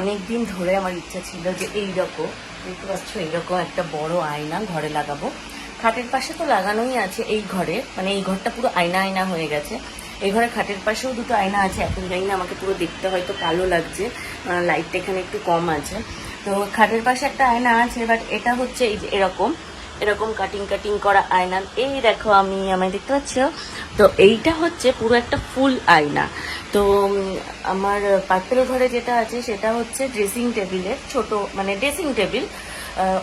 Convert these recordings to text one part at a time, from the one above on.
অনেকদিন ধরে আমার ইচ্ছা ছিল যে এইরকম, দেখতে পাচ্ছ এইরকম একটা বড় আয়না ঘরে লাগাবো। খাটের পাশে তো লাগানোই আছে, এই ঘরে মানে এই ঘরটা পুরো আয়না আয়না হয়ে গেছে। এই ঘরে খাটের পাশেও দুটো আয়না আছে, এখন জানি না আমাকে পুরো দেখতে হয়তো কালো লাগছে, লাইটটা এখানে একটু কম আছে। তো খাটের পাশে একটা আয়না আছে, বাট এটা হচ্ছে এই যে এরকম এরকম কাটিং কাটিং করা আয়না। এই দেখো আমায় দেখতে পাচ্ছ তো, এইটা হচ্ছে পুরো একটা ফুল আয়না। তো আমার পার্পেল ঘরে যেটা আছে সেটা হচ্ছে ড্রেসিং টেবিলের ছোট, মানে ড্রেসিং টেবিল,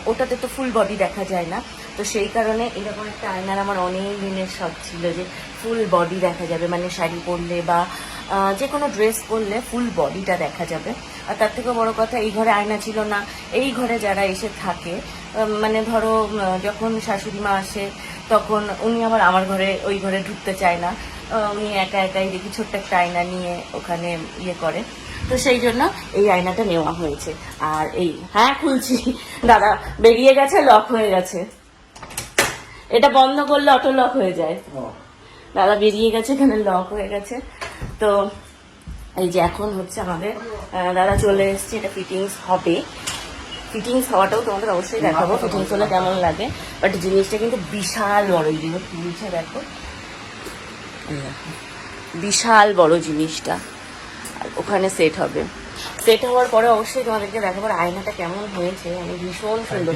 ওটাতে তো ফুল বডি দেখা যায় না। তো সেই কারণে এরকম একটা আয়নার আমার অনেক দিনের শখ ছিল যে ফুল বডি দেখা যাবে, মানে শাড়ি পরলে বা যে কোনো ড্রেস পরলে ফুল বডিটা দেখা যাবে। আর তার থেকে বড় কথা, এই ঘরে আয়না ছিল না। এই ঘরে যারা এসে থাকে, মানে ধরো যখন শাশুড়ি মা আসে তখন উনি আবার আমার ঘরে ওই ঘরে ঢুকতে চায় না, উনি একা একাই দেখি ছোট্ট একটা আয়না নিয়ে ওখানে ইয়ে করে। তো সেই জন্য এই আয়নাটা নেওয়া হয়েছে। আর এই হ্যাঁ খুলছি, দাদা বেরিয়ে গেছে, লক হয়ে গেছে। এটা বন্ধ করলে অটো লক হয়ে যায়। দাদা বেরিয়ে গেছে, এখানে লক হয়ে গেছে। তো এই যে এখন হচ্ছে আমাদের দাদা চলে এসছে, এটা ফিটিংস হবে। ফিটিংস হওয়াটাও তোমাদের অবশ্যই দেখাবো, ফিটিংস হলে কেমন লাগে। বাট জিনিসটা কিন্তু বিশাল বড়, এই জিনিস তুলছে দেখো, বিশাল বড় জিনিসটা। আর ওখানে সেট হবে, সেট হওয়ার পরে অবশ্যই তোমাদেরকে দেখাবো আয়নাটা কেমন হয়েছে। মানে ভীষণ সুন্দর,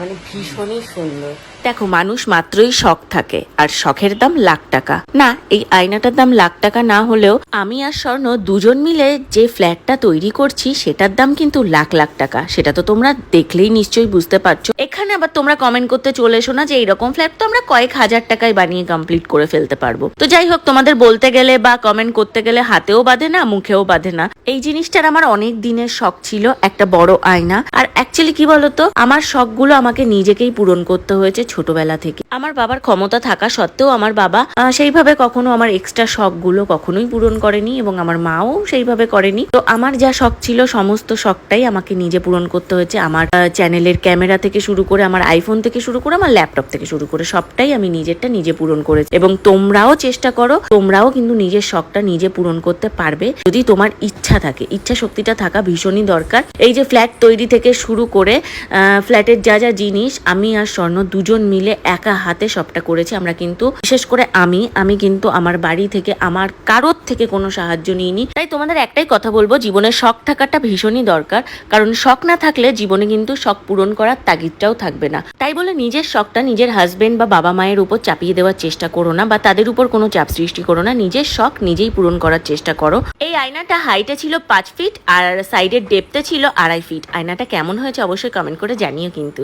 মানে ভীষণই সুন্দর। দেখো, মানুষ মাত্রই শখ থাকে, আর শখের দাম লাখ টাকা। না, এই আয়নাটার দাম লাখ টাকা না হলেও আমি আর স্বর্ণ দুজন মিলে যে ফ্ল্যাটটা তৈরি করছি সেটার দাম কিন্তু লাখ লাখ টাকা। সেটা তো তোমরা দেখলেই নিশ্চয়ই বুঝতে পারছো। এখানে আবার তোমরা কমেন্ট করতে চলে এসো না যে এইরকম ফ্ল্যাট তো আমরা কয়েক হাজার টাকায় বানিয়ে কমপ্লিট করে ফেলতে পারবো। তো যাই হোক, তোমাদের বলতে গেলে বা কমেন্ট করতে গেলে হাতেও বাঁধে না, মুখেও বাঁধে না। এই জিনিসটার আমার অনেক দিনের শখ ছিল, একটা বড় আয়না। আর অ্যাকচুয়ালি কি বলতো, আমার শখগুলো আমাকে নিজেকেই পূরণ করতে হয়েছে ছোটবেলা থেকে। আমার বাবার ক্ষমতা থাকা সত্ত্বেও আমার বাবা সেইভাবে কখনো আমার এক্সট্রা শখগুলো কখনোই পূরণ করেনি, এবং আমার মাও সেইভাবে করেনি। তো আমার যা শখ ছিল সমস্ত শখটাই আমাকে নিজে পূরণ করতে হয়েছে। আমার চ্যানেলের ক্যামেরা থেকে শুরু করে, আমার আইফোন থেকে শুরু করে, আমার ল্যাপটপ থেকে শুরু করে সবটাই আমি নিজেরটা নিজে পূরণ করেছি। এবং তোমরাও চেষ্টা করো, তোমরাও কিন্তু নিজের শখটা নিজে পূরণ করতে পারবে যদি তোমার ইচ্ছা থাকে। ইচ্ছা শক্তিটা থাকা ভীষণই দরকার। এই যে ফ্ল্যাট তৈরি থেকে শুরু করে ফ্ল্যাটের যা যা জিনিস আমি আর স্বর্ণ দুজন মিলে একা হাতে সবটা করেছি। আমরা কিন্তু বিশেষ করে আমি কিন্তু আমার বাড়ি থেকে, আমার কারোর থেকে কোনো সাহায্য নিইনি। তাই তোমাদের একটাই কথা বলবো, জীবনে শখ থাকাটা ভীষণই দরকার, কারণ শখ না থাকলে জীবনে কিন্তু শখ পূরণ করার তাগিদটাও থাকবে না। তাই বলে নিজের শখটা নিজের হাজবেন্ড বা বাবা মায়ের উপর চাপিয়ে দেওয়ার চেষ্টা করো না, বা তাদের উপর কোনো চাপ সৃষ্টি করো না। নিজের শখ নিজেই পূরণ করার চেষ্টা করো। এই আয়নাটা হাইটে ছিল 5 ফিট আর সাইডের ডেপথে ছিল 2.5 ফিট। আয়নাটা কেমন হয়েছে অবশ্যই কমেন্ট করে জানিও কিন্তু।